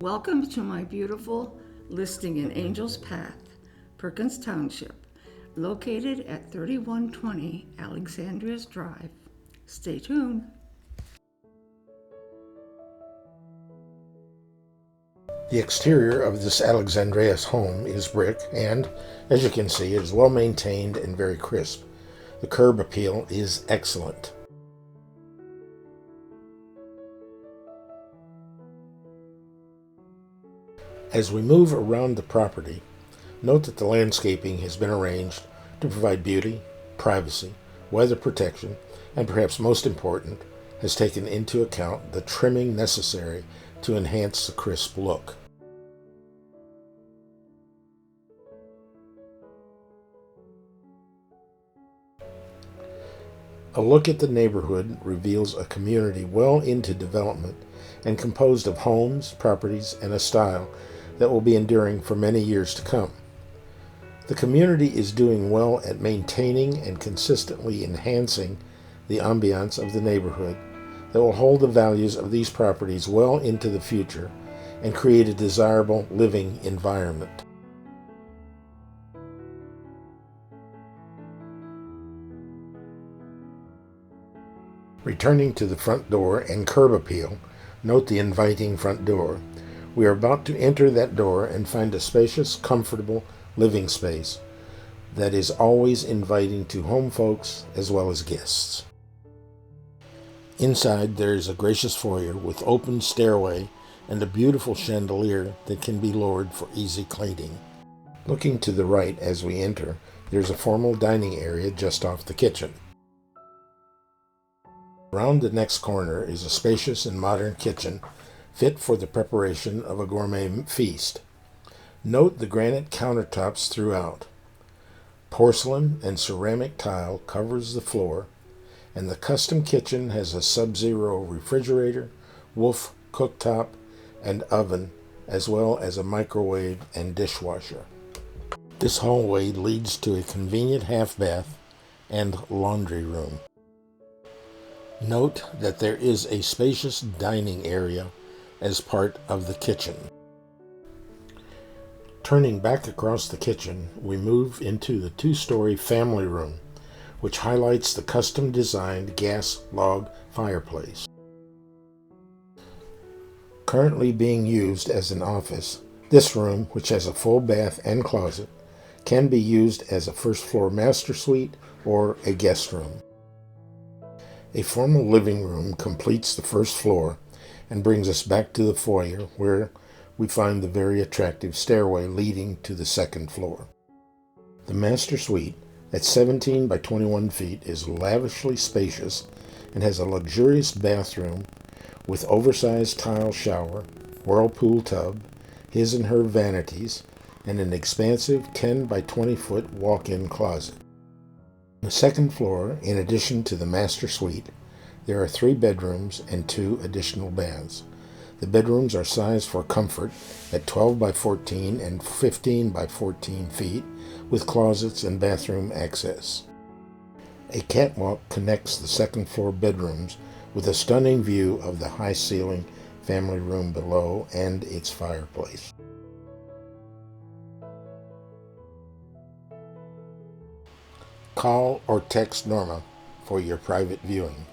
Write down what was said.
Welcome to my beautiful listing in Angels Path, Perkins Township, located at 3120 Alexandrias Drive. Stay tuned. The exterior of this Alexandrias home is brick and, as you can see, it is well maintained and very crisp. The curb appeal is excellent. As we move around the property, note that the landscaping has been arranged to provide beauty, privacy, weather protection, and perhaps most important, has taken into account the trimming necessary to enhance the crisp look. A look at the neighborhood reveals a community well into development and composed of homes, properties, and a style that will be enduring for many years to come. The community is doing well at maintaining and consistently enhancing the ambiance of the neighborhood that will hold the values of these properties well into the future and create a desirable living environment. Returning to the front door and curb appeal, note the inviting front door. We are about to enter that door and find a spacious, comfortable living space that is always inviting to home folks as well as guests. Inside there is a gracious foyer with open stairway and a beautiful chandelier that can be lowered for easy cleaning. Looking to the right as we enter, there's a formal dining area just off the kitchen. Around the next corner is a spacious and modern kitchen fit for the preparation of a gourmet feast. Note the granite countertops throughout. Porcelain and ceramic tile covers the floor, and the custom kitchen has a Subzero refrigerator, Wolf cooktop, and oven, as well as a microwave and dishwasher. This hallway leads to a convenient half bath and laundry room. Note that there is a spacious dining area as part of the kitchen. Turning back across the kitchen, we move into the two-story family room, which highlights the custom-designed gas log fireplace. Currently being used as an office, this room, which has a full bath and closet, can be used as a first-floor master suite or a guest room. A formal living room completes the first floor and brings us back to the foyer, where we find the very attractive stairway leading to the second floor. The master suite, at 17 by 21 feet, is lavishly spacious and has a luxurious bathroom with oversized tile shower, whirlpool tub, his and her vanities, and an expansive 10 by 20 foot walk-in closet. On the second floor, in addition to the master suite, there are 3 bedrooms and 2 additional baths. The bedrooms are sized for comfort at 12 by 14 and 15 by 14 feet, with closets and bathroom access. A catwalk connects the second floor bedrooms with a stunning view of the high ceiling family room below and its fireplace. Call or text Norma for your private viewing.